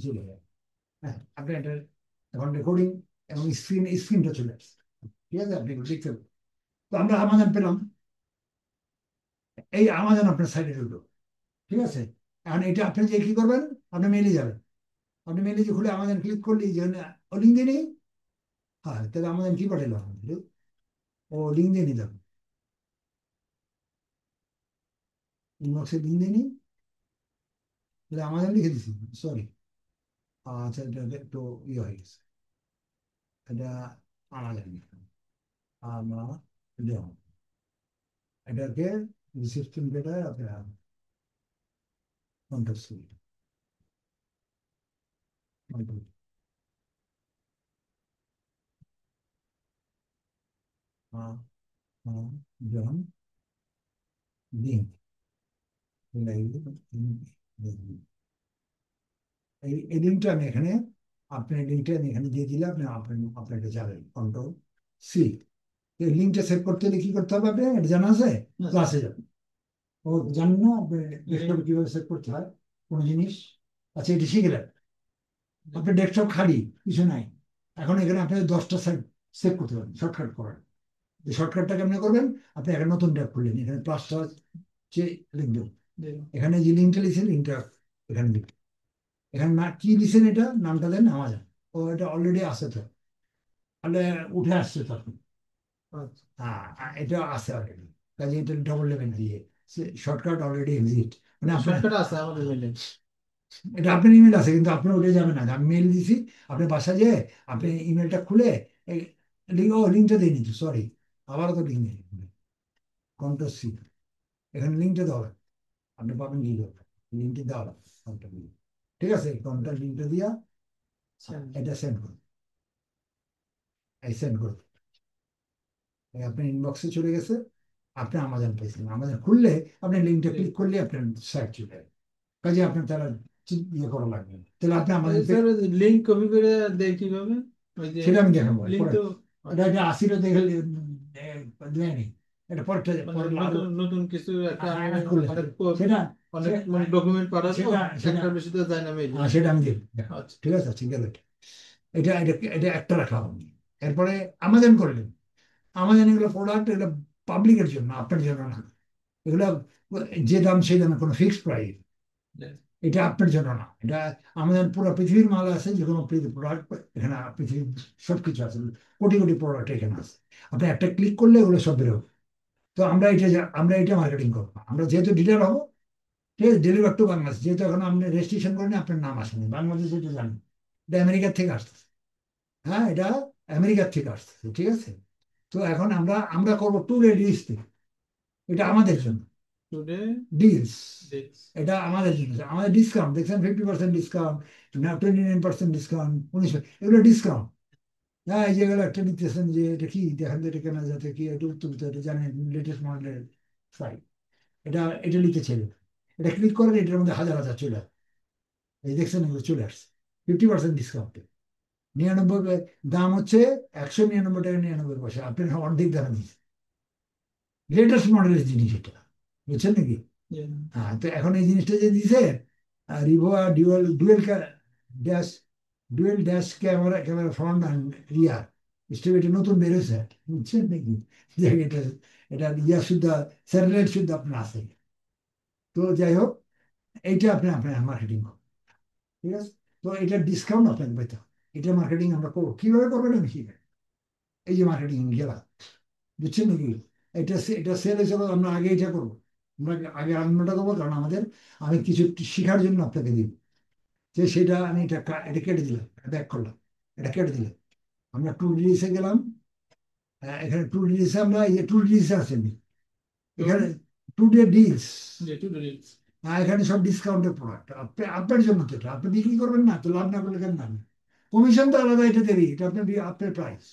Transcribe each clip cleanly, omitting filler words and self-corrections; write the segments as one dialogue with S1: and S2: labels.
S1: চলে যায়। হ্যাঁ, আপনি এটা এখন রেকর্ডিং এবং স্ক্রিনটা চলে আসছে। ঠিক আছে, আপনি এগুলো দেখতে পাবেন। তো আমরা আমাজন পেলাম, এই আমাজন আপনার সাইডে ঢুকলো। ঠিক আছে, এখন এটা আপনি যে কি করবেন, আপনি মেইলে যাবেন। আপনি মেইলে যে খুলে আমাজন ক্লিক করলে যেখানে লিঙ্ক দিয়ে নিই। হ্যাঁ, তাহলে আমাজন কি পাঠালো আমাদের, ও লিঙ্ক দিয়ে নিলাম, ইনবক্সে লিঙ্ক দিয়ে নিই, তাহলে আমাজন লিখে দিছি, সরি। আচ্ছা, এটা একটু ইয়ে হয়ে গেছে, এটা আমাজন আমার এটাকে রিসিপশন যেটা আপনার কন্ট্যাক্ট। জন লিঙ্ক, এই লিঙ্কটা আমি এখানে, আপনার লিঙ্কটা আমি এখানে দিয়ে দিলে আপনি আপনাকে যাবেন কন্ট্রোল সি। এই লিঙ্কটা সেভ করতে হলে কি করতে হবে, আপনি এটা জানা আছে, ক্লাসে যাবেন। ও জানেন না আপনি ডেস্কটপে কিভাবে সেভ করতে হয় কোনো জিনিস? আচ্ছা, এটি শিখে নেন। আপনার ডেস্কটপ খালি, কিছু নাই। এখন এখানে আপনি 10টা সাইট সেভ করতে পারেন শর্টকাট করার। এই শর্টকাটটা কেমন করবেন, আপনি একটা নতুন ট্যাব খুললেন, এখানে প্লাসটা হচ্ছে লিঙ্ক দেবেন। এখানে যে লিঙ্কটা লিখছেন, লিঙ্কটা এখানে লিখবেন। এখানে না কি দিচ্ছেন, এটা নামটা দেন আমাজন। ও এটা অলরেডি আছে তো, তাহলে উঠে আসছে তো আপনি। হ্যাঁ, এটা আছে অলরেডি, কাজে এটা ডবল লেভেল দিয়ে শর্টকাট অলরেডি এক্সিট, মানে আপনার
S2: শর্টকাট আছে আমাদের মেলে।
S1: এটা আপনার ইমেল আছে, কিন্তু আপনি উঠে যাবেন না, আমি মেল দিছি। আপনি বাসা যেয়ে আপনি ইমেলটা খুলে এই লিঙ্কটা দিয়ে নিচ্ছি, সরি, আবারও তো লিঙ্ক নেই। কন্ট্রোল সি, এখানে লিঙ্কটা দেওয়া হবে, আপনি পাবেন কি করবেন, লিঙ্কটা দেওয়া হবে কন্ট্রোল। ঠিক আছে, কন্ট্রোল লিঙ্কটা দিয়া এটা সেন্ড করুন, এই সেন্ড করুন। এই আপনার ইনবক্সে চলে গেছে, আপনি আমাজন পেয়েছেন। আমাজন খুললে আপনি লিঙ্কটা ক্লিক করলে আপনার সাইট চলে যাবে। কাজে আপনার তারা ইয়ে করা লাগবে না। তাহলে আপনি আমাজন
S2: স্যার লিঙ্ক কপি করে দেয় কিভাবে? ওই যে
S1: সেটা আমি দেখাবো
S2: লিঙ্ক
S1: পরে।
S2: তো
S1: এটা এটা আশিটা দেখে দেয়নি, এটা পরেরটা
S2: মানে
S1: পরে আরো
S2: নতুন নতুন কিছু একটা আমি
S1: অ্যাড করলে
S2: অনেক
S1: সেটা
S2: অনেক মানে ডকুমেন্ট পাঠাবো,
S1: সেটা সেটা
S2: একটার বেশি তো যায় না মেইলে।
S1: সেটা আমি দেখব।
S2: আচ্ছা।
S1: ঠিক আছে, ঠিক আছে। এটা এটা এটা একটা রাখলাম আমি। এরপরে আমাজন করলেন। আমাজন এগুলো প্রোডাক্ট, এগুলো পাবলিকের জন্য, আপনার জন্য না। এগুলো যে দাম সেই দামে কোনো ফিক্সড প্রাইস, এটা আপনার জন্য না। এটা আমাদের পুরো পৃথিবীর মাল আছে, যে কোনো প্রোডাক্ট এখানে, পৃথিবীর সবকিছু আছে, কোটি কোটি প্রোডাক্ট এখানে আছে। আপনি একটা ক্লিক করলে ওগুলো সব বেরোবে। তো আমরা এটা মার্কেটিং করবো, আমরা যেহেতু ডিলার হবো। ঠিক আছে, ডেলিভার টু বাংলাদেশ, যেহেতু এখন আপনি রেজিস্ট্রেশন করেন, আপনার নাম আসেনি বাংলাদেশ, এটা জানেন। এটা আমেরিকার থেকে আসতেছে। হ্যাঁ, এটা আমেরিকার থেকে আসতেছে। ঠিক আছে, তো এখন আমরা আমরা করবো টু রেডিস, এটা আমাদের জন্য
S2: টুডে
S1: ডিলস।
S2: ডেটস।
S1: এটা আমাদের জন্য, আমাদের ডিসকাউন্ট দেখছেন, 50% ডিসকাউন্ট, না 29% ডিসকাউন্ট, 19, এগুলো ডিসকাউন্ট। হ্যাঁ, এই যেগুলো একটা নিতেছেন, যে এটা কি দেখেন তো, এটা কেনা যাতে কি, এটা উত্তর এটা জানেন, লেটেস্ট মডেলের সাইট। এটা এটা নিতে ছেলে, এটা ক্লিক করেন, এটার মধ্যে হাজার হাজার চলে আসে। এই দেখছেন, এগুলো চলে আসছে 50% ডিসকাউন্টে। 99, দাম হচ্ছে 199 টাকা 99 পয়সা, আপনি অর্ধেক দাম দিচ্ছে। লেটেস্ট মডেলের জিনিস এটা, বুঝছেন নাকি? হ্যাঁ, তো এখন এই জিনিসটা যে দিছে, রিভো dual dual dash dual dash camera, camera front and rear stability নতুন বেরোছে, বুঝছেন নাকি? যে এটা এটা ইয়া শুদ্ধ, স্যাটেলাইট শুদ্ধ আপনার আছে। তো যাই হোক, এইটা আপনি আপনার মার্কেটিং করুন। ঠিক আছে, তো এটা ডিসকাউন্ট আপনাকে পেতে হবে। এটা মার্কেটিং আমরা করবো, কিভাবে করবেন আমি শিখে, এই যে মার্কেটিং গেলা, বুঝছেন নাকি? এটা সেল হিসেবে আমরা আগে এটা করবো। আমরা আগে অন্যটা করবো, কারণ আমি কিছু শেখার জন্য আপনাকে দিব, যে সেটা আমি এটা কেটে দিলাম, ব্যাক করলাম, এটা কেটে দিলাম। আমরা টু রিলিজে গেলাম। এখানে টু রিলিজে আমরা টু রিলিজে আছেন এখানে, today deals.
S2: Today dates.
S1: এখানে সব ডিসকাউন্টের প্রোডাক্ট, আপনার জন্য তো, এটা আপনি বিক্রি করবেন না তো, লাভ না করলে কেন পাবেন? কমিশন তো আলাদা, এটা দেরি, এটা আপনার প্রাইস,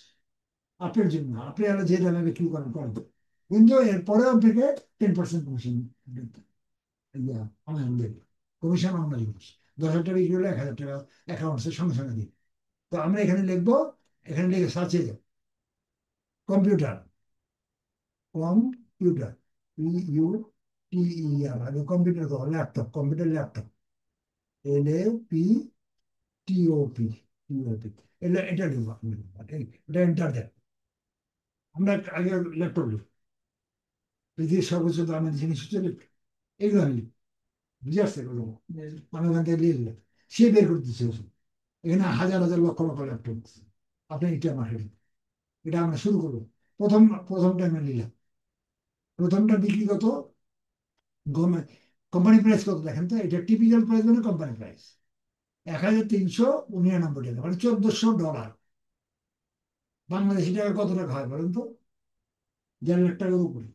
S1: আপনার জন্য, আপনি আলাদা যে দামে বিক্রি করেন করেন। কিন্তু এরপরেও আপনাকে 10% কমিশন ইয়া অনলাইন দেবে, কমিশন অন্য জিনিস। 10,000 টাকা বিক্রি হলে 1,000 টাকা অ্যাকাউন্টসের সঙ্গে সঙ্গে দিই। তো আমরা এখানে লিখবো, এখানে লিখে সার্চে যাব, computer, computer, PUTER, computer, laptop, computer laptop, LAP TOP, TOP, এটা লিখবো আপনি। এটা এন্টার দেন। আমরা আগে ল্যাপটপ লিখি, পৃথিবীর সর্বোচ্চ দামের জিনিস হচ্ছে ল্যাপটপ। এগুলো আমি লিখি, বুঝে আসছে এগুলো? আমি ওখান থেকে লিখলে সে বের করে দিচ্ছে ওষুধ। এখানে হাজার হাজার লক্ষ লক্ষ ল্যাপটপ। আপনি এটা মার্কেটিং, এটা আমরা শুরু করবো। প্রথম প্রথমটা আমি নিলাম, প্রথমটা বিক্রি কত, কোম্পানি প্রাইস কত দেখেন তো, এটা টিপিক্যাল প্রাইস মানে কোম্পানি প্রাইস 1399 টাকা, মানে $1400। বাংলাদেশি টাকা কত টাকা হয় বলেন তো? 1.5 লাখ টাকার উপরে।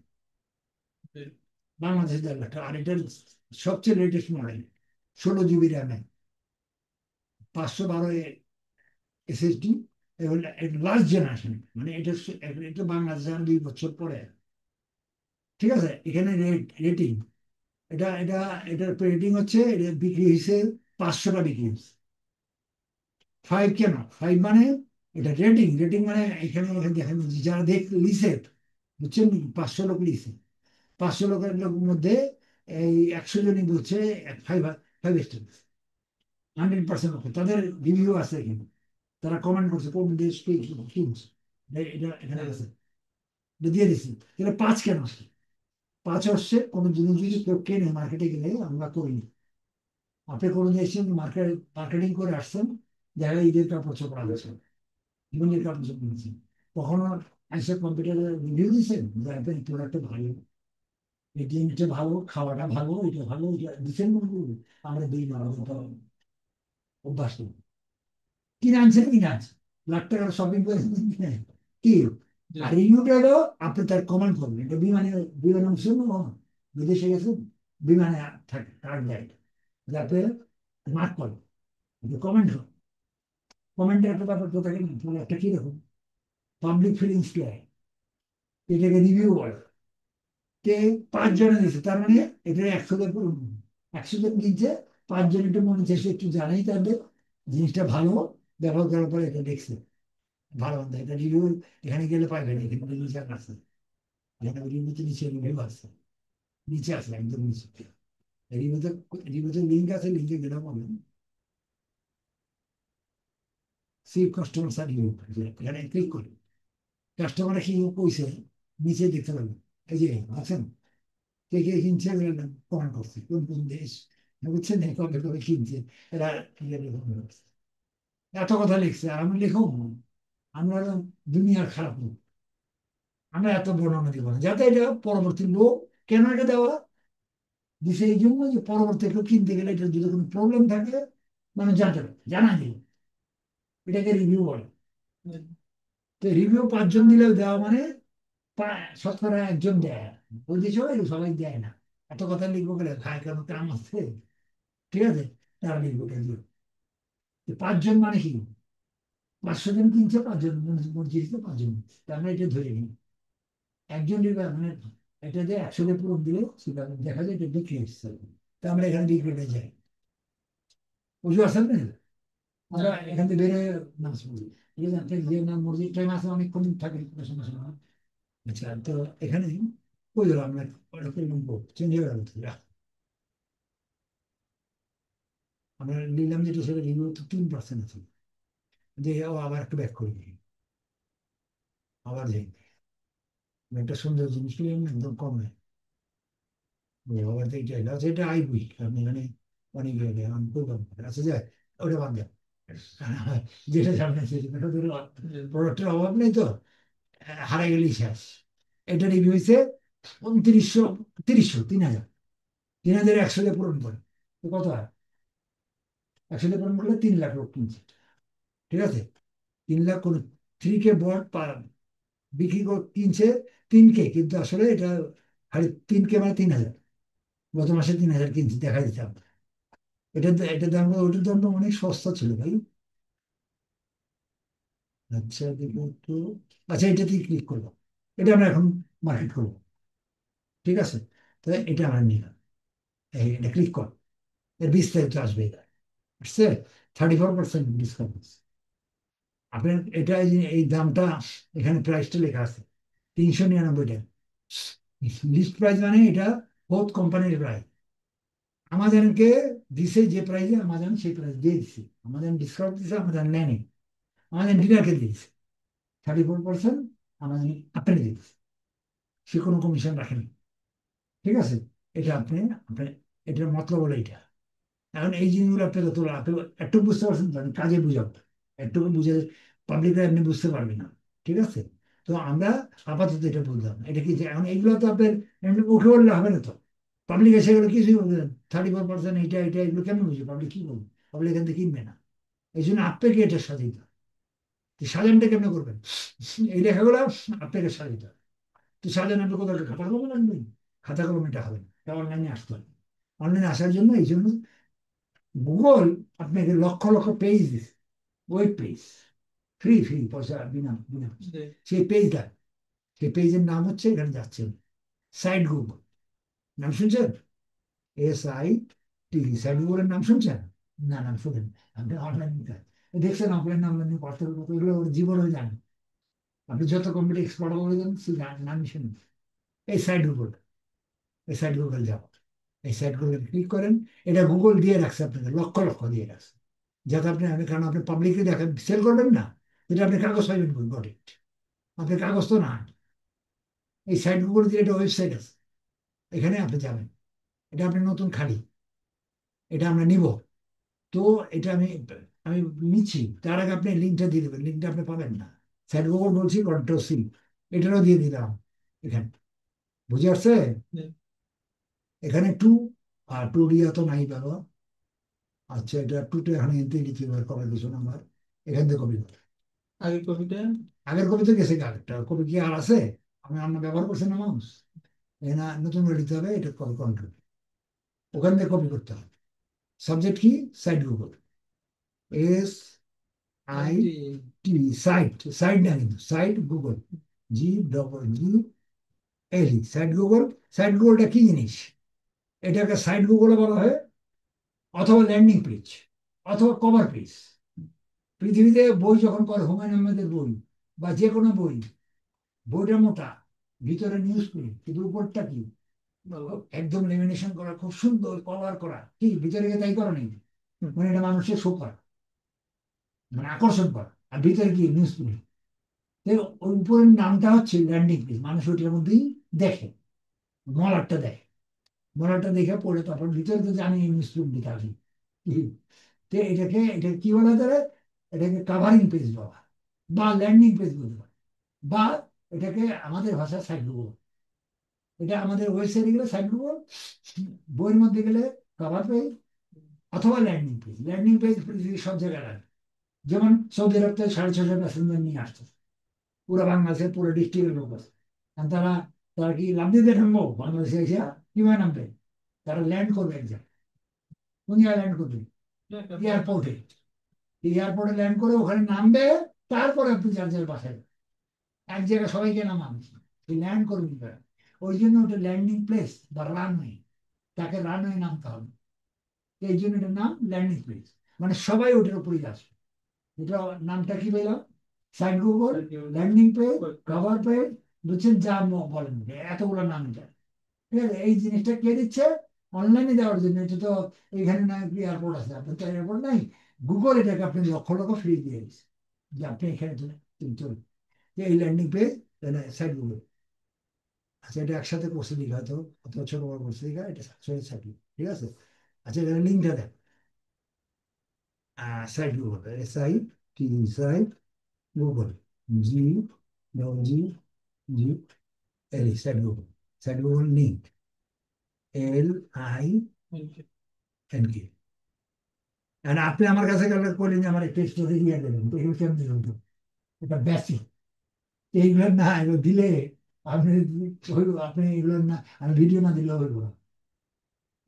S1: বাংলাদেশে 1.5 লাখ টাকা। আর এটার সবচেয়ে লেটেস্ট মডেল, 16 জিবি র্যামে, 512 SSD, এবং লাস্ট জেনারেশন, মানে এটা এটা বাংলাদেশে আর 2 বছর পরে। ঠিক আছে, এখানে রেটিং, এটা এটা এটার রেটিং হচ্ছে, এটা বিক্রি হয়েছে 500টা বিক্রি হয়েছে। 5 কেন? 5 মানে এটা রেটিং, রেটিং মানে এখানে এখানে দেখেন যারা লিখছে, বুঝছেন, 500 লোক লিখছে, 500 লোকের মধ্যে এই 100 জনই বলছে 5, 5 স্টার। 100% লোক তাদের রিভিউ আছে এখানে, তারা কমেন্ট করছে কোন দেশ কি কিনছে। এটা এখানে আছে, এটা দিয়ে দিচ্ছি। এটা 5 কেন আসছে? 5 আসছে, কোনো জিনিস যদি কেউ কেনে মার্কেটে গেলে, আমরা করিনি। আপনি কোনো এসে মার্কেটিং করে আসছেন, দেখা যায় ঈদের কাপড় চোপড় আছে, জীবনের কাপড় চোপড় কিনছেন, কখনো এসে কম্পিউটারে রিভিউ দিচ্ছেন যে আপনার প্রোডাক্টটা ভালো, এই জিনিসটা ভালো, খাওয়াটা ভালো, এটা ভালো, এটা দিচ্ছেন মনে করুন। আমরা দিই না, আমাদের তো অভ্যাস নেই। কিনে আনছেন, কিনে আনছেন, লাখ টাকার শপিং করে কিনে কি। আর রিভিউটা হলো আপনি তার কমেন্ট করবেন। এটা বিমানে, বিমানে অংশ বিদেশে গেছেন, বিমানে থাকে কার্ড দেয়, যাতে মার্ক করে, কমেন্ট হয়। কমেন্টের একটা ব্যাপার তো থাকে না, তাহলে একটা কিরকম পাবলিক ফিলিংস কি হয়, এটাকে রিভিউ বলে। কে 5 জনে দিচ্ছে, তার মানে এটা 100 জন, 100 জন কিনছে, 5 জন একটু মনে চেষ্টা একটু জানাই তাদের জিনিসটা ভালো, ব্যবহার করার পরে এটা দেখছে ভালো মন্দ, এটা রিভিউ এখানে গেলে পাইবেন, এখানে নিচে আছে, এখানে রিভিউতে নিচে রিভিউ আছে, নিচে আছে একদম নিচে রিভিউতে, রিভিউতে লিঙ্ক আছে, লিঙ্কে গেলে পাবেন সি কাস্টমার সার্ভিস, এখানে ক্লিক করি, কাস্টমার কি কইছে নিচে দেখতে পাবেন। এই যে আছেন, কে কে কিনছে কমেন্ট করছে, কোন কোন দেশ, বুঝছেন, কবে কবে কিনছে, এরা comment করছে। এত কথা লিখছে, আর আমি লিখো, আমরা দুনিয়ার খারাপ লোক, আমরা এত বর্ণনা দিব না, যাতে এটা পরবর্তী লোক, কেন এটা দেওয়া দিছে এই জন্য যে পরবর্তী কেউ কিনতে গেলে এটা যদি কোনো প্রবলেম থাকে, মানে জানতে পারে, জানা দিল, এটাকে রিভিউ বলে। তো রিভিউ 5 জন দিলেও দেওয়া মানে শতকরা 1 জন দেয়, বলতে সবাই সবাই দেয় না। এত কথা লিখবো গেলে খায় কেন, কাম আছে, ঠিক আছে, তারা লিখবো কেন। 5 জন মানে কি, 500 জন কিনছে, 5 জন মসজিদে 5 জন, তার মানে এটা ধরে নিই 1 জন মানে এটা যে 100 পূরণ দিলে সেটা দেখা যায় এটা বিক্রি হচ্ছে, তা আমরা এখানে বিক্রিটা যাই, বুঝতে পারছেন না? আমরা এখান থেকে বেড়ে নাচ পড়ি, ঠিক আছে, আপনি যে নাম মসজিদ টাইম আছে অনেকক্ষণ থাকে, কোনো সমস্যা না। আচ্ছা, তো এখানে কই গেল আমরা, চেঞ্জ হয়ে গেল তো, আমরা নিলাম যেটা সেটা রিভিউ তো 3% আছে, যে ও আবার একটু ব্যাক করে দিই, আবার যাই, একটা সুন্দর জিনিস কিনলাম একদম কমে, আবার এইটা এলো, আচ্ছা এটা আইবই আপনি এখানে অনেক জায়গায় আমি করলাম, আচ্ছা যায় ওটা বাদ দেন, যেটা জানবেন সেটা, প্রোডাক্টের অভাব নেই তো, হারাই গেলেই শেষ। এটা রিভিউ হয়েছে 2900, 3000, 3000, 3000 100 পূরণ করে, তো কত হয়, 100 পূরণ করলে 3 লাখ লোক কিনছে, ঠিক আছে, 3 লাখ কোন 3K বট বিক্রি কিনছে, 3K, কিন্তু আসলে এটা খালি 3K মানে 3000, গত মাসে 3000 কিনছে, দেখা দিতে হবে। এটা দাম, ওটার দাম তো অনেক সস্তা ছিল ভাই। আচ্ছা দেখো একটু, আচ্ছা এটাতে ক্লিক করবো, এটা আমরা এখন মার্কেট করবো, ঠিক আছে, তো এটা আমরা নিলাম, এটা ক্লিক কর, এর বিস্তারিত আসবে, এটা আসছে 34% ডিসকাউন্ট। আপনার এটা এই দামটা, এখানে প্রাইসটা লেখা আছে 399 টাকা, লিস্ট প্রাইস মানে এটা বহুত কোম্পানির প্রাইস, আমাদেরকে দিছে যে প্রাইসে, আমাদের সেই প্রাইস দিয়ে দিছে, আমাদের ডিসকাউন্ট দিছে, আমাদের নেয়নি, আমাদের ডিলারকে দিয়েছে 34%, আমাদের আপনাকে দিয়েছে, সে কোনো কমিশন রাখেনি। ঠিক আছে, এটা আপনি আপনি এটার মতলব হলো এটা। এখন এই জিনিসগুলো আপনাকে তোলা, আপনি একটু বুঝতে পারছেন তো? আমি কাজে বুঝাবো, একটু বুঝে পাবলিকরা এমনি বুঝতে পারবে না। ঠিক আছে, তো আমরা আপাতত এটা বুঝলাম, এটা কি যে এখন এইগুলো তো আপনার এমনি মুখে বললে হবে না তো। পাবলিক এসে গেলে কিছুই বলবেন 34%, এইটা এটা এগুলো কেমন বুঝবে? পাবলিক কি বলবে? পাবলিক এখান থেকে কিনবে না। এই জন্য আপনাকে এটা সাজাইতে হবে। তো সাজানটা কেমন করবেন? এই লেখাগুলো আপনাকে সাজাইতে হবে। তো সাজান আপনি কোথাও খাতা কলম লাগবেন? খাতা কলম এটা হবে না, এটা অনলাইনে আসতে হবে। অনলাইনে আসার জন্য এই জন্য গুগল আপনাকে লক্ষ লক্ষ পেজ দিচ্ছে, ওয়েব পেজ, ফ্রি ফ্রি, পয়সা বিনা বিনা পয়সা। সেই পেজটা, সেই পেজের নাম হচ্ছে, এখানে যাচ্ছেন, সাইট গুগল, নাম শুনছেন? SIT, সাইট গুগলের নাম শুনছেন? না, নাম শুনেন। আপনি অনলাইন দেখছেন, অফলাইন অনলাইনে পার্থক্য কত, এগুলো ওর জীবনেও জানেন। আপনি যত কম্পিউটার এক্সপার্ট বলে দেন, সেই নামই শুনুন। এই সাইট গুগল, এই সাইট গুগল যাও, এই সাইট গুগল ক্লিক করেন। এটা গুগল দিয়ে রাখছে আপনাদের, লক্ষ লক্ষ দিয়ে রাখছে, যাতে আপনি, কারণ আপনি পাবলিকলি দেখেন, সেল করবেন না, এটা আপনি কাগজ পাইবেন কই? গট ইট, আপনি কাগজ তো না। এই সাইট গুগল দিয়ে একটা ওয়েবসাইট আছে, এখানে আপনি যাবেন, এটা আপনি নতুন খালি, এটা আমরা নিব। তো এটা আমি আমি নিচ্ছি, তার আগে আপনি লিঙ্কটা দিয়ে দেবেন, লিঙ্কটা আপনি পাবেন না। সাইট গুগল বলছি, কন্ট্রোল C, এটারও দিয়ে দিলাম এখানে। বুঝে আসছে? এখানে টু, আর টু দিয়া তো নাই বাবা। আচ্ছা, এটা টুটে এখানে এনতে লিখি বের করার কিছু না আমার, এখান থেকে কপি করে।
S2: আগের কপিটা।
S1: আগের কপি তো গেছে, আরেকটা কপি কি আর আছে? আমি অন্য ব্যবহার করছি না মাউস, না, নতুন করে নিতে হবে, এটা কপি কন্ট্রোল, ওখান থেকে কপি করতে হবে। সাবজেক্ট কি? Site Google, SIT, site, site না কিন্তু, site Google, GGGLE, site Google. Site গুগলটা কি জিনিস? এটাকে সাইট গুগলে বলা হয়, অথবা ল্যান্ডিং পেজ, অথবা কভার পেজ। পৃথিবীতে বই যখন করে, হুমায়ুন আহমেদের বই বা যে কোনো বই, বইটা মোটা, ভিতরে নিউজ প্রিন্ট, কিন্তু উপরটা কি?
S2: ভালো।
S1: একদম লেমিনেশন করা, খুব সুন্দর কভার করা, কি ভিতরে গিয়ে তাই করা নেই, মানে এটা মানুষের শো করা, মানে আকর্ষণ করা, আর ভিতরে কি? News print. ওই উপরের নামটা হচ্ছে ল্যান্ডিং পেজ, মানুষ ওইটার মধ্যেই দেখে, মলারটা দেখে, মলারটা দেখে পড়ে, তারপর ভিতরে তো জানি নিউজ প্রিন্ট দিতে হবে। তো এটা কি বলা যায়? এটাকে কাভারিং পেজ বলা, বা ল্যান্ডিং পেজ বলতে পারে, বা এটাকে আমাদের ভাষায় সাইট গুগল। এটা আমাদের ওয়েবসাইটে গেলে সাইট গুগল, বইয়ের মধ্যে গেলে কভার পেজ, অথবা ল্যান্ডিং পেজ। ল্যান্ডিং পেজ পৃথিবীর সব জায়গায় লাগে। যেমন সৌদি আরব থেকে 650 প্যাসেঞ্জার নিয়ে আসছে, পুরো বাংলাদেশের পুরো ডিস্ট্রিক্টের লোক আছে। আর তারা, তারা কি লাভ দিতে থাকবো বাংলাদেশে এসে? কিভাবে নামবে? তারা ল্যান্ড করবে এক জায়গায়। কোন জায়গায় ল্যান্ড করবে? এয়ারপোর্টে। এয়ারপোর্টে ল্যান্ড করে ওখানে নামবে, তারপরে আপনি যার যার বাসায় যাবেন। এক জায়গায় সবাইকে নামাবে, ল্যান্ড করবেন তারা। ওই জন্য ওটা ল্যান্ডিং প্লেস বা রানওয়ে, তাকে রানওয়ে নামতে হবে। এই জন্য এটার নাম ল্যান্ডিং প্লেস, মানে সবাই ওটার উপরেই আসবে। এটা নামটা কি পেলাম? Site Google, landing page, cover page, বুঝছেন? যা বলেন, এতগুলো নাম এটা। ঠিক আছে, এই জিনিসটা কে দিচ্ছে? অনলাইনে দেওয়ার জন্য। এটা তো এখানে না এয়ারপোর্ট আছে, আপনার তো এয়ারপোর্ট নাই। গুগল এটাকে আপনি লক্ষ লক্ষ ফ্রি দিয়ে দিচ্ছে, যে আপনি এখানে চলুন, এই ল্যান্ডিং পেজ, সাইট গুগল। আচ্ছা, এটা একসাথে করছে লিখা, তো অথবা ছোট বড় করছে লিখা, এটা সাইট, ঠিক আছে। আচ্ছা, এখানে লিঙ্কটা দেখ, site Google, SIT, site Google, GGGLE, site Google, site Google link, LINK। আর আপনি আমার কাছে গেলে বলেন যে আমার একটা স্টোরি দিয়ে দেবেন, তো এগুলো কেমনি হতো? এটা বেসিক, এইগুলো না, এগুলো দিলে আপনি, আপনি এগুলো না, আমি ভিডিও না দিলে হইব না।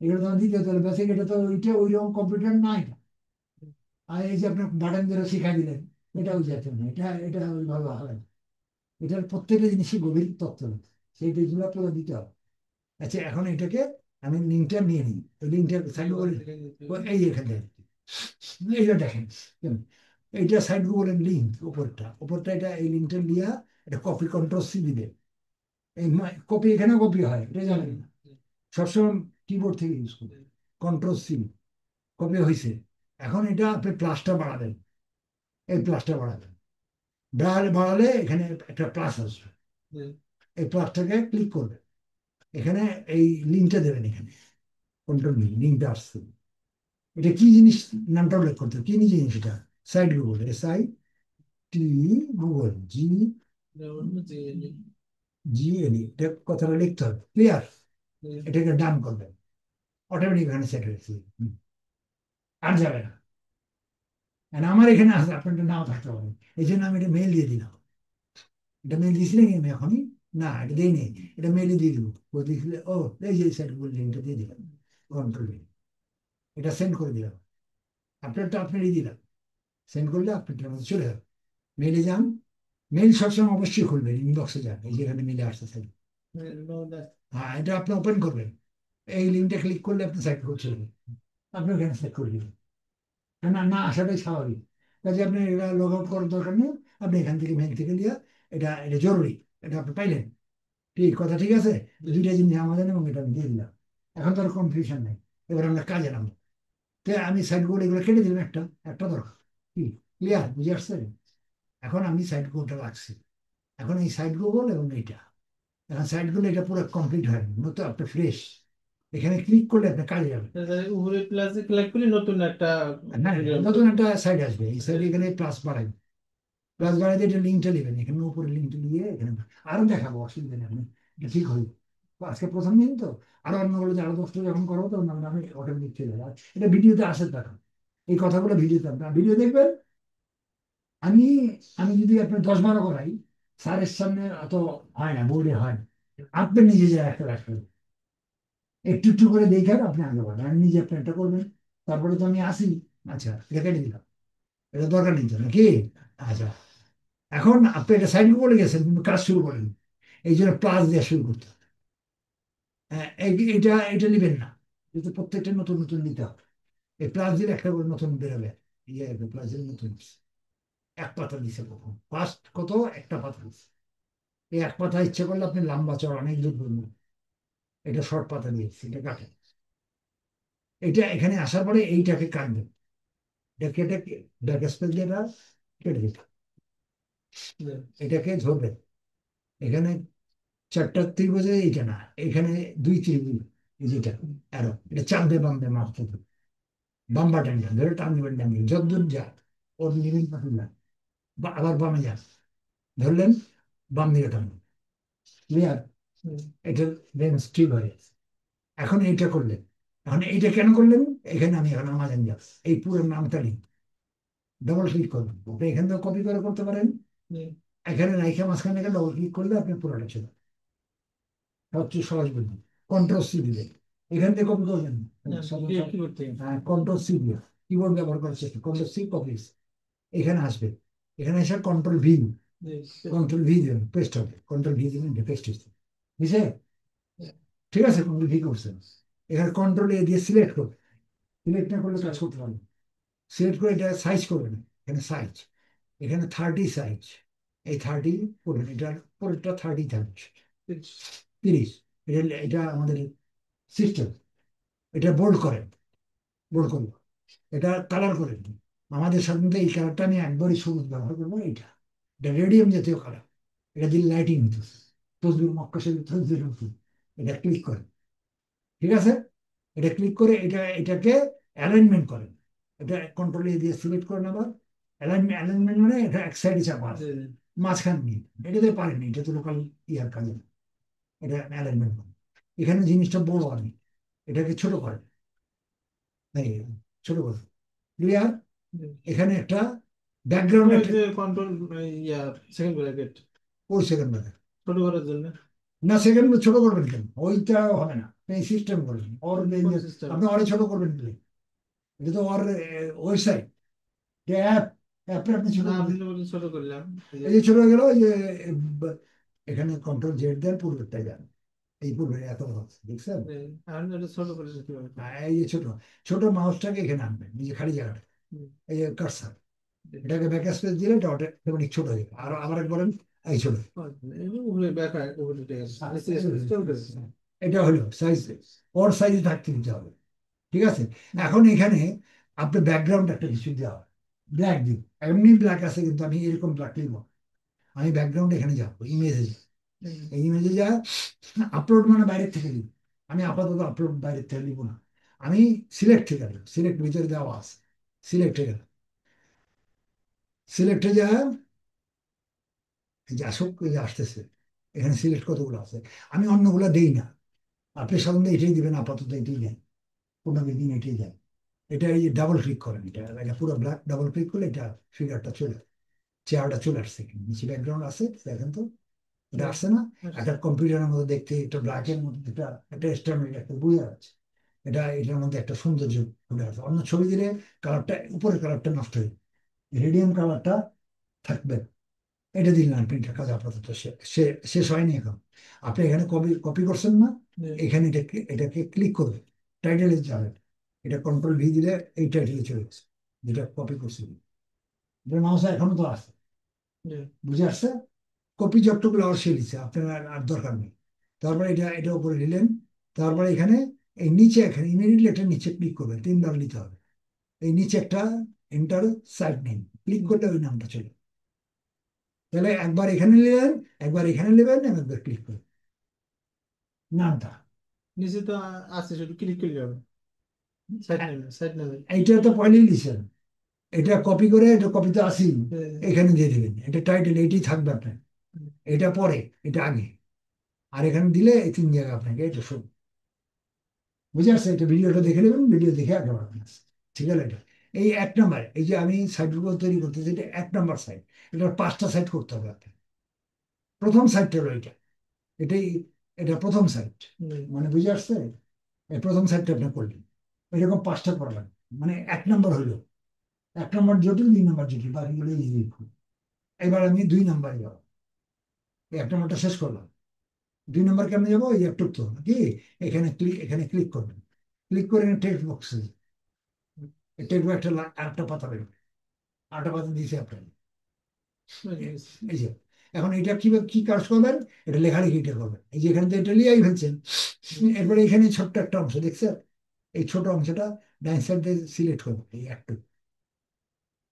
S1: এগুলো তো দিতে হতো বেসিক, এটা তো ওইটা ওইরকম কম্পিউটার না এটা। আর এই যে আপনি বাটন ধরে শিখাই দিলেন, এটা ওই জাতীয় না, এটা এটা ওইভাবে হবে না। এটার প্রত্যেকটা জিনিসই গভীর তথ্য রয়েছে, সেই জিনিসগুলো আপনাকে দিতে হবে। আচ্ছা, এখন এটাকে আমি লিঙ্কটা নিয়ে নিই, ওই লিঙ্কটা সাইড গুগল, এই এখানে এইটা দেখেন কেমন? এইটা সাইড গুগলের লিঙ্ক, উপরটা উপরটা, এটা এই লিঙ্কটা নিয়ে এটা কপি, কন্ট্রোল C দিবে। এই কপি এখানে কপি হয়, এটা জানেন না, সবসময় কিবোর্ড থেকে ইউজ করবে। কন্ট্রোল সি, কপি হয়েছে। এখন এটা আপনি প্লাসটা বাড়াবেন, এই প্লাসটা বাড়াবেন, বাড়ালে এখানে একটা প্লাস আসবে, এই প্লাসটাকে ক্লিক করবেন, এখানে এই লিঙ্কটা দেবেন, এখানে কন্ট্রোল লিঙ্কটা আসছে। এটা কি জিনিস, নামটা উল্লেখ করতে হবে। কি জিনিস এটা? Site Google, SIT Google, GLE, এটা কথাটা লিখতে হবে, ক্লিয়ার? এটাকে ডান করবেন, অটোমেটিক এখানে সেট হয়েছে, আর যাবে না। আর আমার এখানে আছে, আপনার নাও থাকতে পারে, এই জন্য আমি এটা মেল দিয়ে দিলাম। এটা মেল দিয়েছিলেন আমি এখনই? না, এটা দিই নেই, এটা মেলে দিয়ে দিব। ও দিয়েছিল, ও এই যে সাইট গুগল লিঙ্কটা দিয়ে দিলাম, কন্ট্রোল, এটা সেন্ড করে দিলাম। আপনারটা আপনারই দিলাম, সেন্ড করলে আপনারটার মধ্যে চলে যাবে। মেলে যান, মেল সবসময় অবশ্যই খুলবেন, ইনবক্সে যান, এই যেখানে মেলে আসতেছে। হ্যাঁ, এটা আপনি ওপেন করবেন, এই লিঙ্কটা ক্লিক করলে আপনি সাইট করতে হবে, আপনি ওখানে সেট করে দিবেন। না না, আসাটাই স্বাভাবিক। কাজে আপনি এটা লগ আউট করার দরকার নেই, আপনি এখান থেকে মেল থেকে দিয়ে, এটা এটা জরুরি, এটা আপনি পাইলেন, ঠিক কথা, ঠিক আছে। দুইটা জিনিস আমাদের, এবং এটা আমি দিয়ে দিলাম, এখন তো আর কনফিউশন নেই। এবার আমরা কাজে নামবো। তো আমি সাইটগুলো এগুলো কেটে দিলাম, একটা একটা দরকার, কি ক্লিয়ার, বুঝে আসছে? এখন আমি সাইটগুলোটা রাখছি, এখন এই সাইটগুলো এবং এইটা, এখন সাইটগুলো এটা পুরো কমপ্লিট হয়, নতুন একটা ফ্রেশ, এখানে ক্লিক করলে আপনি কাজে যাবে।
S2: উপরে প্লাসে ক্লিক করলে নতুন একটা
S1: হ্যাঁ, নতুন একটা সাইট আসবে, এই সাইডে এখানে প্লাস বাড়াই, প্লাস বাড়াই দিয়ে এটা লিঙ্কটা নেবেন, এখানে উপরে লিঙ্কটা নিয়ে এখানে আরো দেখাবো, অসুবিধা নেই, আপনি এটা ঠিক হবে। তো আজকে প্রথম দিন তো, আরো অন্যগুলো যে আরো 10টা যখন করবো তখন আমি অটোমেটিক চলে যাবে, আর এটা ভিডিওতে আসে দেখো, এই কথাগুলো ভিডিওতে, আপনার ভিডিও দেখবেন। আমি আমি যদি আপনার 10-12 করাই, স্যারের সামনে অত হয় না, বোর্ডে হয় না, আপনি নিজে যা একটা রাখবেন, একটু একটু করে দেখেন, আপনি আগে বাড়বেন, আমি নিজে আপনি একটা করবেন। তারপরে তো আমি আসি, আচ্ছা এটা কেটে দিলাম, এটা দরকার নেই তো নাকি? আচ্ছা, এখন আপনি এটা সাইড করে গেছেন, কিন্তু কাজ শুরু করেন, এই জন্য প্লাস দিয়ে শুরু করতে হবে। হ্যাঁ, এটা এটা নেবেন না, কিন্তু প্রত্যেকটা নতুন নতুন নিতে হবে। এই প্লাস দিলে একটা করে নতুন বেরোবে, এই যে প্লাস দিলে নতুন এক পাতা দিছে, কখন ফার্স্ট কত একটা পাতা দিচ্ছে, এই এক পাতা ইচ্ছে করলে আপনি লম্বা চড়া অনেক দূর করবেন, এটা শর্ট পাতা দিয়েছি, এটা কাটেন। এটা এখানে আসার পরে এইটাকে কাটবেন, এটা কেটে ব্যাক স্পেস দিয়ে এটা কেটে দিতে, এটাকে ধরবেন, এখানে চারটা ত্রিভুজে এইটা না, এখানে দুই ত্রিভুজ, এই যেটা অ্যারো, এটা চাপ দিয়ে বাম দিয়ে মাপতে হবে, বাম বাটনটা ধরে টান দিবেন, ডান দিকে যতদূর যা, ওর নিবেন পাঠান না, বা আবার বামে যান, ধরলেন, বাম দিকে টানবেন, ক্লিয়ার? এটা রেঞ্জ ঠিক হয়ে গেছে। এখন এইটা করলেন, এখন এইটা কেন করলেন? এখানে আমি এখন আমাজন যাব, এই পুরো নামটা লিখ, ডবল ক্লিক করবেন, আপনি এখান থেকে কপি করে করতে পারেন, এখানে রাইখা মাঝখানে ডবল ক্লিক করলে আপনি পুরোটা চলে, সবচেয়ে সহজ বুদ্ধি। কন্ট্রোল C দিলে এখান থেকে কপি করবেন, হ্যাঁ কন্ট্রোল C দিয়ে কিবোর্ড ব্যবহার করার চেষ্টা, কন্ট্রোল C কপি, এখানে আসবে, এখানে এসে কন্ট্রোল V দেবেন, পেস্ট হবে, কন্ট্রোল V দেবেন, পেস্ট হচ্ছে, বুঝছে? ঠিক আছে, কন্ট্রোল V করছেন, এখানে কন্ট্রোল A দিয়ে সিলেক্ট করবেন, সিলেক্ট না করলে কাজ করতে পারবেন, সিলেক্ট করে এটা সাইজ করবেন, এখানে সাইজ, এখানে 30 সাইজ, এই 30 করবেন, এটার পরেরটা 30 থাকবে, 30, এটা এটা আমাদের সিস্টেম, এটা বোল্ড করেন, বোল্ড করবো, এটা কালার করেন, আমাদের সাধারণত এই কালারটা আমি একবারই সবুজ ব্যবহার করবো, এটা এটা রেডিয়াম জাতীয় কালার, এটা দিয়ে লাইটিং হতো, তসবির মক্কাসের তসবির হতো, এটা ক্লিক করেন, ঠিক আছে, এটা ক্লিক করে এটাকে অ্যালাইনমেন্ট করেন, এটা কন্ট্রোল A দিয়ে সিলেক্ট করেন, আবার অ্যালাইনমেন্ট মানে এটা এক সাইডে চাপা আছে, মাঝখানে নিয়ে, এটা দিয়ে পারেননি, এটা তো লোকাল ইয়ার কাজে না। এটা অ্যালাইনমেন্ট করেন, এখানে জিনিসটা বড় আমি, এটাকে ছোট করেন, এই ছোট করেন, ক্লিয়ার? এখানে একটা ব্যাকগ্রাউন্ড, একটা
S2: কন্ট্রোল ইয়া সেকেন্ড ব্র্যাকেট
S1: ওই সেকেন্ড বারে,
S2: ছোট করার জন্য
S1: না সেকেন্ড ছোট করবেন কেন, ওইটা হবে না, এই সিস্টেম করবেন, ওর
S2: সিস্টেম
S1: আপনি অরে ছোট করবেন কি? এটা তো ওর ওয়েবসাইট, অ্যাপ, অ্যাপে আপনি ছোট
S2: না আপনি
S1: করবেন,
S2: তো বলছেন ছোট করলাম
S1: এই যে ছোট হয়ে গেল, এই যে এখানে কন্ট্রোল Z দেন, পূর্বেরটাই যান, এই পূর্বে এত বড় হচ্ছে, দেখছেন?
S2: আমি এটা ছোট করে কিভাবে
S1: এই যে ছোট, ছোট মাউসটাকে এখানে আনবেন, এই যে খালি জায়গাটা, এই যে কার্সার, এটাকে ব্যাক স্পেস দিলে এটা অটোমেটিক ছোট হয়ে যাবে, আর আবার এক বলেন, এই ছোট,
S2: উপরে ব্যাক উপরে ঠিক আছে
S1: এটা হলো সাইজ, ওর সাইজে থাকতে দিতে হবে, ঠিক আছে।
S2: হুম,
S1: এখন এখানে আপনি ব্যাকগ্রাউন্ড একটা কিছু দেওয়া, ব্ল্যাক দিব। এমনি ব্ল্যাক আছে কিন্তু আমি এরকম ব্ল্যাক নিব। আমি ব্যাকগ্রাউন্ড এখানে যাবো, ইমেজে যাব।
S2: হুম,
S1: এই ইমেজে যা আপলোড মানে বাইরের থেকে দিব। আমি আপাতত আপলোড বাইরের থেকে দিব না। আমি সিলেক্ট থেকে দিব, সিলেক্ট ভিতরে দেওয়া আছে। সিলেক্টে গেল, সিলেক্টে যা এই যে আসুক, এই যে আসতেছে, এখানে সিলেক্ট কতগুলো আছে। আমি অন্যগুলো দেই না। আপনি সাধারণত এটাই দিবেন, আপাতত এটাই দেন, পনেরো দিন এটাই দেন। এটা এই ডাবল ক্লিক করেন, এটা পুরো ব্ল্যাক, ডাবল ক্লিক করলে এটা ফিগারটা চলে, চেহারাটা চলে আসছে। নিচে ব্যাকগ্রাউন্ড আছে, দেখেন তো, এটা
S2: হুম,
S1: আসছে না?
S2: আসছে।
S1: একটা কম্পিউটারের মধ্যে দেখতে একটা ব্ল্যাকের মধ্যে একটা একটা স্ট্যান্ডার্ড একটা বোঝা যাচ্ছে। এটার মধ্যে একটা সৌন্দর্য ফুটে আছে। অন্য ছবি দিলে কালারটা, উপরের কালারটা নষ্ট হয়ে, রেডিয়াম কালারটা থাকবে। এটা দিলেন আপনি, এটা কাজ আপাতত শেষ হয়নি এখন। আপনি এখানে কপি কপি করছেন না?
S2: হুম,
S1: এখানে এটাকে ক্লিক করবেন, টাইটেলে যাবেন। এটা কন্ট্রোল ভি দিলে এই টাইটেলে চলে গেছে, যেটা কপি করছেন। মাউস এখনো তো আছে,
S2: হুম,
S1: বুঝে আসছে? কপি যতটুকু আর সে দিচ্ছে, আপনার আর দরকার নেই। তারপরে এটা উপরে নিলেন। তারপরে এখানে এই নিচে, এখানে ইমিডিয়েটলি একটা নিচে ক্লিক করবেন, তিনবার নিতে হবে। এই নিচে একটা এন্টার সাইড নেম ক্লিক
S2: হুম।
S1: করলে ওই নামটা চলে। তাহলে একবার এখানে নিলেন, একবার এখানে নেবেন, একবার ক্লিক করবেন নামটা।
S2: নিচে তো আছে, শুধু ক্লিক করলে হবে। সাইড নেমে।
S1: এইটা তো পয়লাই দিচ্ছেন। এটা কপি করে, এটা কপি তো আসি,
S2: হুম,
S1: এখানে দিয়ে দিবেন। এটা টাইটেল এইটাই থাকবে আপনার।
S2: হুম,
S1: এটা পরে, এটা আগে। আর এখানে দিলে এই তিন জায়গা আপনাকে এটা সব বুঝে আসছে। এটা ভিডিওটা দেখে নেবেন, ভিডিও দেখে আগে বাড়বেন। ঠিক আছে? এটা এই এক নাম্বার, এই যে আমি সাইটগুলো তৈরি করতেছি, এটা এক নাম্বার সাইট। এটা পাঁচটা সাইট করতে হবে আপনাকে। প্রথম সাইটটা হলো এটা, এটাই, এটা প্রথম সাইট।
S2: হুম,
S1: মানে বুঝে আসছে? এই প্রথম সাইটটা আপনি করলেন, এরকম পাঁচটা করবেন। মানে এক নাম্বার হলো, এক নম্বর জটিল, দুই নম্বর জটিল, বাকিগুলো ইজি। এবার আমি দুই নাম্বারে যাবো। এই এক নম্বরটা শেষ করলাম। দুই নম্বর কেমনে যাবো? এই একটু তো নাকি, এখানে ক্লিক করবেন। ক্লিক করে টেক্সট বক্সে, টেক্সট একটা আরেকটা পাতা বেরোবে, আরেকটা পাতা দিয়েছে আপনার। এ-
S2: হুম,
S1: এই যে, এখন এটা কিভাবে কি কাজ করবেন? এটা লেখালেখিটা করবেন। এই যে এখান থেকে এটা লিয়াই ফেলছেন।
S2: হুম,
S1: এরপরে এখানে ছোট্ট একটা অংশ দেখছেন, এই ছোট অংশটা ডাইন সাইড দিয়ে সিলেক্ট করবেন। এই একটু,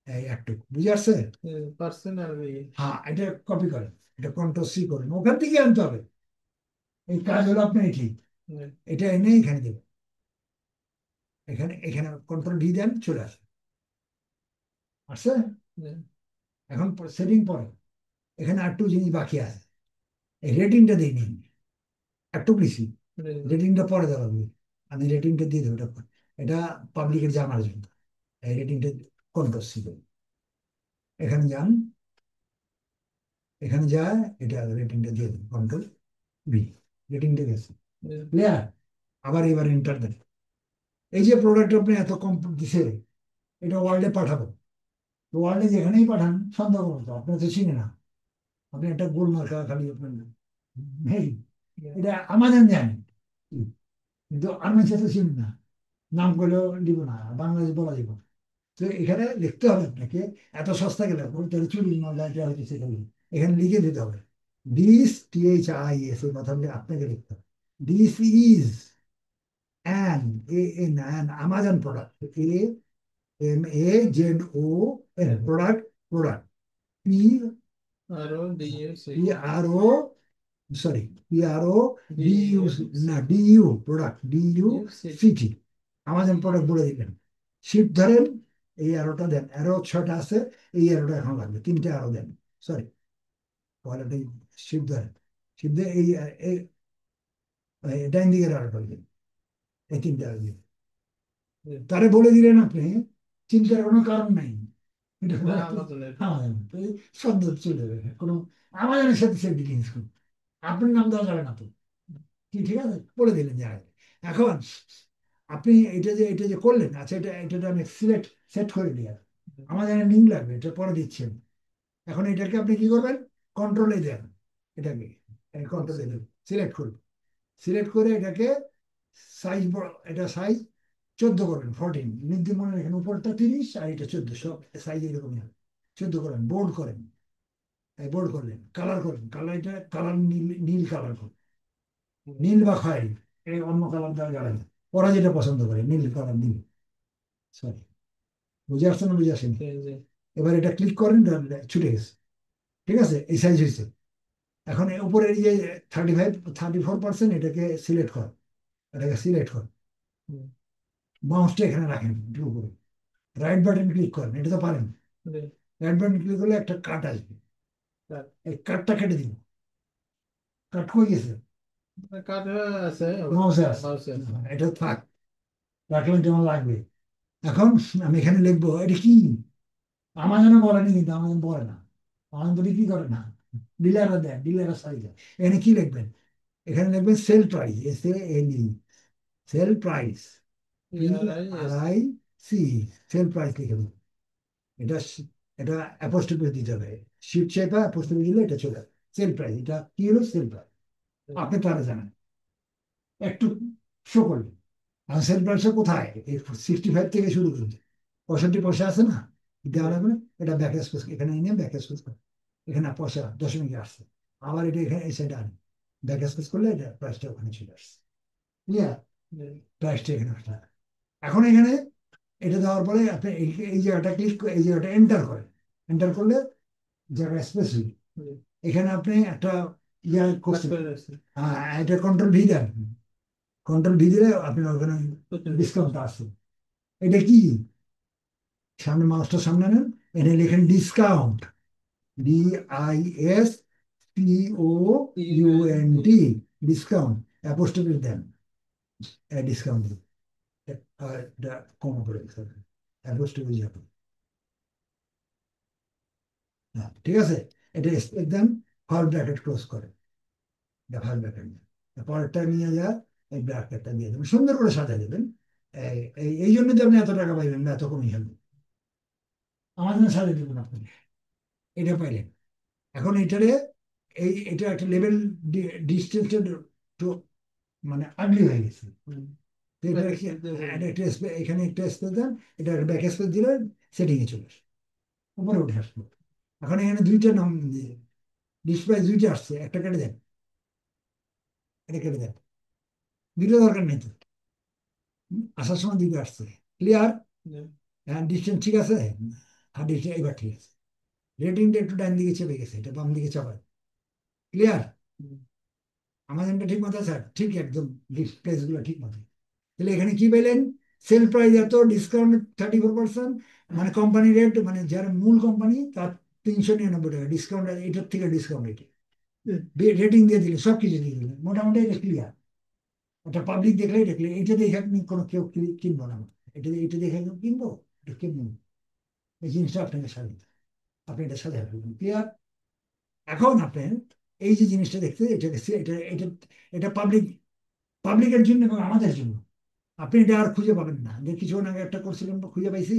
S1: এই একটু বুঝে আসছে?
S2: হুম, পার্সেন্ট আর
S1: হ্যাঁ, এটা কপি করেন, এটা কন্ট্রোল সি করেন, ওখান থেকে আনতে হবে। এই কাজ হলো আপনার এটি।
S2: হুম,
S1: এটা এনে এখানে দেবেন। এখানে এখানে কন্ট্রোল ভি দেন, চলে আসে। আসছে?
S2: হুম,
S1: এখন সেটিং পরে এখানে আরেকটু জিনিস বাকি আছে। এই রেটিংটা দিয়ে নিন, একটু বেশি।
S2: হুম,
S1: রেটিংটা পরে দেওয়া হবে। আমি রেটিংটা দিয়ে দেবো, এটা পাবলিকের জানার জন্য। এই রেটিংটা কন্ট্রোল সি দেবেন। এখানে যান, এখানে যায়, এটা রেটিংটা দিয়ে দেন, কন্ট্রোল ভি। রেটিংটা গেছে,
S2: হুম,
S1: ক্লিয়ার? আবার এবার এন্টার দেন। এই যে প্রোডাক্ট আপনি এত কম দিছে, এটা ওয়ার্ল্ডে পাঠাবো। তো ওয়ার্ল্ডে যেখানেই পাঠান, সন্দেহ করবো তো, আপনি তো চিনে না। আপনি একটা গোল মার্কা খালি আপনার মেইল, এটা আমাদের জানেন, কিন্তু আমি সেটা চিনি না। নাম করলেও দিব না, বাংলাদেশ বলা যাব না। তো এখানে লিখতে হবে আপনাকে, এত সস্তা গেলে তাহলে চুরি মামলা এটা হচ্ছে সেটা এখানে লিখে দিতে হবে। দিস, THIS, এই কথাটা আপনাকে লিখতে হবে। This is an, AN, Amazon product, AMAZON, product, product, P
S2: আরো দিয়ে
S1: পি
S2: সেটি
S1: আর ও সরি, PRODU,
S2: দিয়ে
S1: না
S2: সেটি
S1: DU, প্রোডাক্ট,
S2: দিয়ে সেটি
S1: DUCT, আমাজন প্রোডাক্ট বলে দিবেন। শিফট ধরেন, এই অ্যারোটা দেন, অ্যারো ছয়টা আছে, এই অ্যারোটা এখন লাগবে, তিনটে অ্যারো দেন। সরি, পয়লাটা শিফট ধরেন, শিফট দিয়ে এই ডাইন দিকের অ্যারোটা দিন, এই তিনটে অ্যারো দিন। তারে বলে দিলেন আপনি, চিন্তার কোনো কারণ নাই। এটা
S2: না
S1: প্রোডাক্ট,
S2: আমাজনের।
S1: আমাজন শব্দ চলে যাবে কোনো, আমাজনের সাথে সেফ ডিলিংস করুন। আপনার নাম দেওয়া যাবে না তো, কি ঠিক আছে? বলে দিলেন যে আগে। এখন আপনি এটা যে করলেন, আচ্ছা, এটা আমি সিলেক্ট সেট করে দিই। আর আমার এখানে লিঙ্ক লাগবে, এটা পরে দিচ্ছেন। এখন এটাকে আপনি কি করবেন? কন্ট্রোলে দেন, এটাকে কন্ট্রোলে দেন, সিলেক্ট করবেন। সিলেক্ট করে এটাকে সাইজ বড়, এটা সাইজ 14 করবেন, 14 নির্দিষ্ট মনে রাখেন, উপরটা 30 আর এটা 14, সব সাইজ এরকমই হবে। 14 করেন, বোল্ড করেন। বোল্ড করলেন, কালার করেন, কালার, এটা কালার নীল, নীল কালার করুন, নীল বা খয়েরি, এই অন্য কালার দেওয়া যাবে না। ওরা যেটা পছন্দ করে, নীল কালার, নীল, সরি, বুঝে আসছে না, বুঝে আসেনি?
S2: জি জি
S1: এবার এটা ক্লিক করেন, ছুটে গেছে। ঠিক আছে, এই সাইজ হয়েছে। এখন উপরে এই যে 34%, এটাকে সিলেক্ট কর, এটাকে সিলেক্ট কর,
S2: হুম,
S1: মাউসটা এখানে রাখেন একটু উপরে, রাইট বাটন ক্লিক করেন, এটা তো পারেন।
S2: জি,
S1: রাইট বাটন ক্লিক করলে একটা কাট আসবে,
S2: কাট
S1: এই কাটটা কেটে দিন। কাট হয়ে গেছে,
S2: কাট হয়ে আছে
S1: মাউসে আছে,
S2: মাউসে আছে।
S1: এটা থাক, রাখলেন যেমন লাগবে। এখন আমি এখানে লিখবো এটা কি, আমাজনে বলেনি, কিন্তু আমাজন বলে না, আমাজন তো বিক্রি করে না, ডিলাররা দেয়, ডিলাররা সারি দেয়। এখানে কি লিখবেন? এখানে লিখবেন sale price, SALE, sale price,
S2: PRIS
S1: PRIC, sale price লিখে দেবেন। এটা এটা অ্যাপোস্ট্রোফি দিতে হবে, শিট চেপা অ্যাপোস্ট্রোফি দিলে এটা চলে যাবে। সেল প্রাইস, এটা কি হলো, সেল প্রাইস। আপনি তারা জানেন, একটু শো করলেন। আর সেল প্রাইসটা কোথায়, এই 65 থেকে শুরু করছে, 65 পয়সা আছে না, দেওয়া লাগবে। এটা ব্যাক স্পেস, এখানে এনে ব্যাক স্পেস করে, এখানে পয়সা দশমিকে আসছে, আবার এটা এখানে এই সাইডে আনে, ব্যাক স্পেস করলে এটা প্রাইসটা ওখানে চলে আসছে। ক্লিয়ার? প্রাইসটা এখানে আসলে, এখন এখানে এটা দেওয়ার পরে আপনি এই জায়গাটা ক্লিক করে এই জায়গাটা এন্টার করেন। এন্টার করলে জায়গা স্পেস হইল। এখানে আপনি একটা ইয়া
S2: কাট
S1: করছেন,
S2: করে রাখছে।
S1: এটা কন্ট্রোল V দেন, কন্ট্রোল V দিলে আপনার ওখানে ডিসকাউন্ট আসছে। এটা কি, সামনে মাউসটা সামনে নেন, এনে লিখেন ডিসকাউন্ট, DISCOUNT,
S2: ইউএনটি
S1: ডিসকাউন্ট, অ্যাপোস্ট্রোফি দেন, ডিসকাউন্ট দিন, এটা কম করে অ্যাপোস্ট্রোফি যাবে। হ্যাঁ, ঠিক আছে, এটা স্পেস দেন, ফার্স্ট ব্র্যাকেট ক্লোজ করে, এটা ফার্স্ট ব্র্যাকেট দেন, পরেরটা নিয়ে যা, এই ব্র্যাকেটটা দিয়ে দেবেন, সুন্দর করে সাজাই দেবেন। এই জন্য যে আপনি এত টাকা পাইবেন না, এত কমই হবে, আমার জন্য সাজিয়ে দেবেন আপনি, এটা পাইলেন। এখন এটারে এটা একটা লেভেল ডিস্টেন্সের তো মানে আগলি হয়ে গেছে। তো এটা এখানে একটা স্পেস দেন, এটা ব্যাক স্পেস দিলে সেটিং এ চলে আসে, উপরে উঠে আসবে। এখন এখানে দুইটা নাম ডিসপ্লে, দুইটা আসছে, একটা কেটে দেন, এটা কেটে দেন, দুইটা দরকার নেই তো, আসার সময় দুইটা আসছে। ক্লিয়ার? হ্যাঁ, ডিস্টেন্স ঠিক আছে, আর ডিস্টেন্স এবার ঠিক আছে। রেটিংটা একটু ডান দিকে চেপে গেছে, এটা বাম দিকে চাপায়। ক্লিয়ার? আমাজনটা ঠিক মতো আছে, ঠিক একদম প্লেস গুলো ঠিক মতো। তাহলে এখানে কি পেলেন, সেল প্রাইস এত, ডিসকাউন্ট 34%, মানে কোম্পানি রেট, মানে যারা মূল কোম্পানি তার 399 টাকা ডিসকাউন্ট, এটার থেকে ডিসকাউন্ট, এটা রেটিং দিয়ে দিলে, সব কিছু দিয়ে দিলেন, মোটামুটি এটা ক্লিয়ার। ওটা পাবলিক দেখলেই দেখলে, এটা দেখে আপনি কোনো কেউ কিনবো না, এটা এটা দেখে কেউ কিনবো, এটা কিনবো না। এই জিনিসটা আপনাকে সাজিয়ে, আপনি এটা সাজাতে পারবেন। ক্লিয়ার? এখন আপনি এই যে জিনিসটা দেখতে, এটাকে এটা এটা এটা পাবলিক, পাবলিকের জন্য এবং আমাদের জন্য। আপনি এটা আর খুঁজে পাবেন না, যে কিছুক্ষণ আগে একটা করছিলেন বা খুঁজে পাইছি,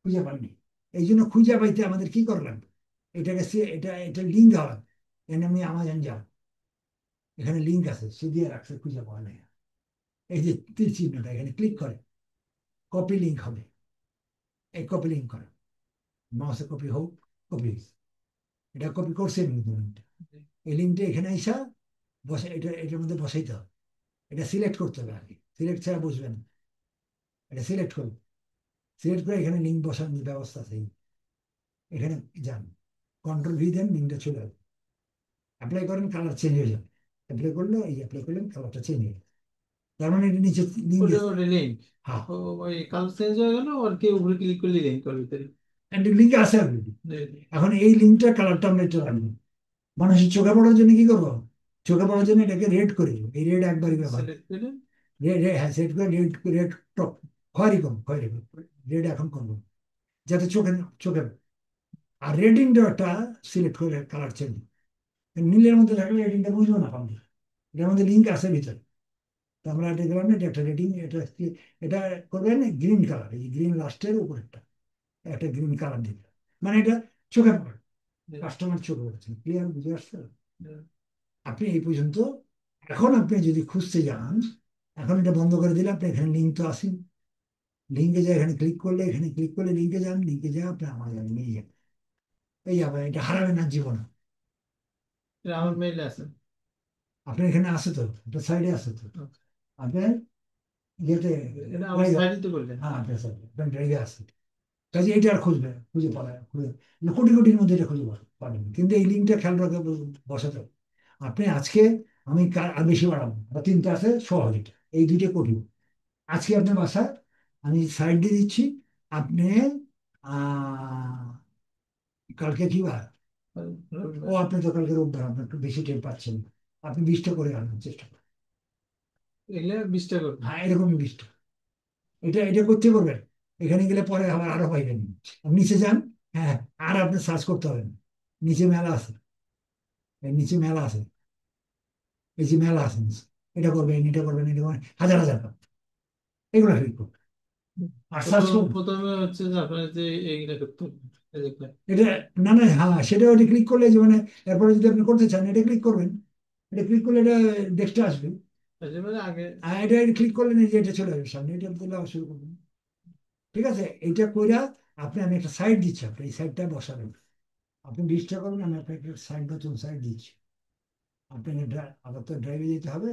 S1: খুঁজে পাননি। এই জন্য খুঁজে পাইতে আমাদের কি করা লাগবে, এটাকে এটা এটা লিঙ্ক দেওয়া লাগবে। এখানে আমি আমাজন যাও, এখানে লিঙ্ক আছে, সে দিয়ে রাখছে, খুঁজে পাওয়া নাই। এই যে তীর চিহ্নটা, এখানে ক্লিক করে কপি লিঙ্ক হবে, এই কপি লিঙ্ক করে, মাউসে কপি হোক, কপি, এটা কপি করছে লিঙ্কটা, এই লিঙ্কটা এখানে আইসা বসে, এটা এটার মধ্যে বসাইতে হবে। এটা সিলেক্ট করতে হবে আগে, সিলেক্ট ছাড়া বুঝবেন না। এটা সিলেক্ট করবে, সিলেক্ট করে এখানে লিঙ্ক বসানোর ব্যবস্থা আছে, এখানে যান, কন্ট্রোল V দেন, লিঙ্কটা চলে আসবে, অ্যাপ্লাই করেন, কালার চেঞ্জ হয়ে যাবে। অ্যাপ্লাই করলে এই অ্যাপ্লাই করলেন, কালারটা চেঞ্জ হয়ে যাবে, তার মানে এটা নিচে লিঙ্ক
S2: ওটা
S1: গেছে।
S2: ওটা লিঙ্ক
S1: হ্যাঁ,
S2: ওই কালার চেঞ্জ হয়ে গেল আর কি উপরে ক্লিক করলে লিঙ্ক করবে ভিতরে
S1: লিঙ্ক আছে অলরেডি। এখন এই লিঙ্কটার কালারটা আমরা একটু রাখবো, মানুষের চোখে পড়ার জন্য কি করবো, চোখে পড়ার জন্য এটাকে রেড করে দেবো, এই রেড একবারই ব্যবহার,
S2: সিলেক্ট করে
S1: হ্যাঁ সেট করে রেড, রেড টপ, খয়েরি কম, খয়েরি কম, রেড এখন করবো, যাতে চোখে চোখে, আর রেটিংটা একটা সিলেক্ট করে কালার চেঞ্জ, নীলের মধ্যে থাকলে রেটিংটা বুঝবো না পাবো, এটার মধ্যে লিঙ্ক আছে ভিতরে। তো আমরা এটা গেলাম না, এটা একটা রেটিং, এটা করবেন গ্রিন কালার, এই গ্রিন লাস্টের উপরেরটা একটা গ্রিন কালার দিতে, মানে এটা চোখে পড়ে, কাস্টমার চোখে পড়ছে। ক্লিয়ার? বুঝে আসছে? আপনি এই পর্যন্ত। এখন আপনি যদি খুঁজতে যান, এখন এটা বন্ধ করে দিলে আপনি এখানে লিঙ্ক তো আসেন, লিঙ্কে যায়, এখানে ক্লিক করলে, এখানে ক্লিক করলে লিঙ্কে যান, লিঙ্কে যায় আপনি আমার নিয়ে যান, এই আবার এটা হারাবেন না জীবনে।
S2: আমার মেইল আছে
S1: আপনার এখানে আছে তো, একটা সাইডে আছে তো,
S2: আচ্ছা।
S1: আপনি ইয়েতে
S2: এটা আমার
S1: ড্রাইভে,
S2: সাইডে তো করলেন।
S1: হ্যাঁ ড্রাইভে আছে। কাজে এটা আর খুঁজবে, খুঁজে পাবে, খুঁজে কোটি কোটির মধ্যে এটা খুঁজে পাবেন, কিন্তু এই লিঙ্কটা খেয়াল রাখে বসাতে হবে। আপনি আজকে, আমি আর বেশি বাড়াবো, বা তিনটা আছে 100,000, এই দুইটা কোটি। আজকে আপনার বাসায় আমি সাইড দিয়ে দিচ্ছি। আপনি আহ কালকে কি বার? ও,
S2: রবিবার।
S1: আপনি তো কালকে রোববার, আপনি একটু বেশি টের পাচ্ছেন। আপনি 20টা করে আনার চেষ্টা করেন।
S2: এগুলো 20টা করবে।
S1: হ্যাঁ, এরকম 20টা। এটা এটা করতে করবেন। এখানে গেলে পরে আবার আরো পাইবেন। আপনি নিচে যান। হ্যাঁ, আর আপনি সার্চ করতে হবে না। নিচে মেলা আছে, এর নিচে মেলা আছে, এই যে মেলা আছে নিচে। এটা করবেন, এটা করবেন, এটা করবেন, হাজার হাজার টাকা। এগুলো ক্লিক করবেন আর সার্চ করবেন।
S2: প্রথমে হচ্ছে যে আপনার যে এইগুলা করতে হবে, এই যে
S1: এটা, না না, হ্যাঁ সেটা, ওটা ক্লিক করলে যে মানে, এরপরে যদি আপনি করতে চান এটা ক্লিক করবেন। এটা ক্লিক করলে এটা ডেস্কটা আসবে।
S2: মানে আগে।
S1: আর এটা ক্লিক করলে এই যে এটা চলে আসবে সামনে, এটা দিলে আবার শুরু করবেন। ঠিক আছে, এইটা কইরা আমি একটা সাইড দিচ্ছি, আপনি এই সাইডটা বসাবেন। আপনি 20টা করবেন, আমি আপনাকে একটা সাইড, নতুন সাইড দিচ্ছি। আপনাকে আবার তো ড্রাইভে যেতে হবে,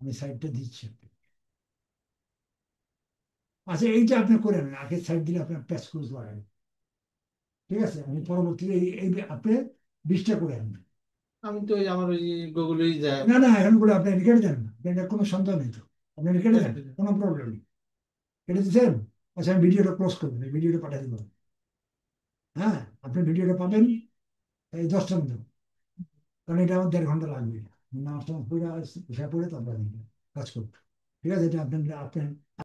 S1: আমি সাইডটা দিচ্ছি। আচ্ছা, এইটা আপনি করে নেন, আগের সাইড দিলে আপনার প্যাচ ক্লোজ লাগাবেন। ঠিক আছে, আমি পরবর্তীতে এই আপনি 20টা করে আনবেন।
S2: আমি তো ওই আমার ওই গুগলেই যায়।
S1: না না, এখন করে আপনি রেখে দেন না, এটা কোনো সন্দেহ নেই তো। আপনি রেখে দেন, কোনো প্রবলেম নেই। কেটে দিচ্ছেন? আচ্ছা, আমি ভিডিওটা ক্লোজ করবেন, এই ভিডিওটা পাঠিয়ে দেবো। হ্যাঁ, আপনি ভিডিওটা পাবেন এই 10টার মধ্যে, কারণ এটা আমার 1.5 ঘন্টা লাগবে। নামাজ টামাজ পড়ে, পড়ে তারপরে কাজ করবো। ঠিক আছে, এটা আপনি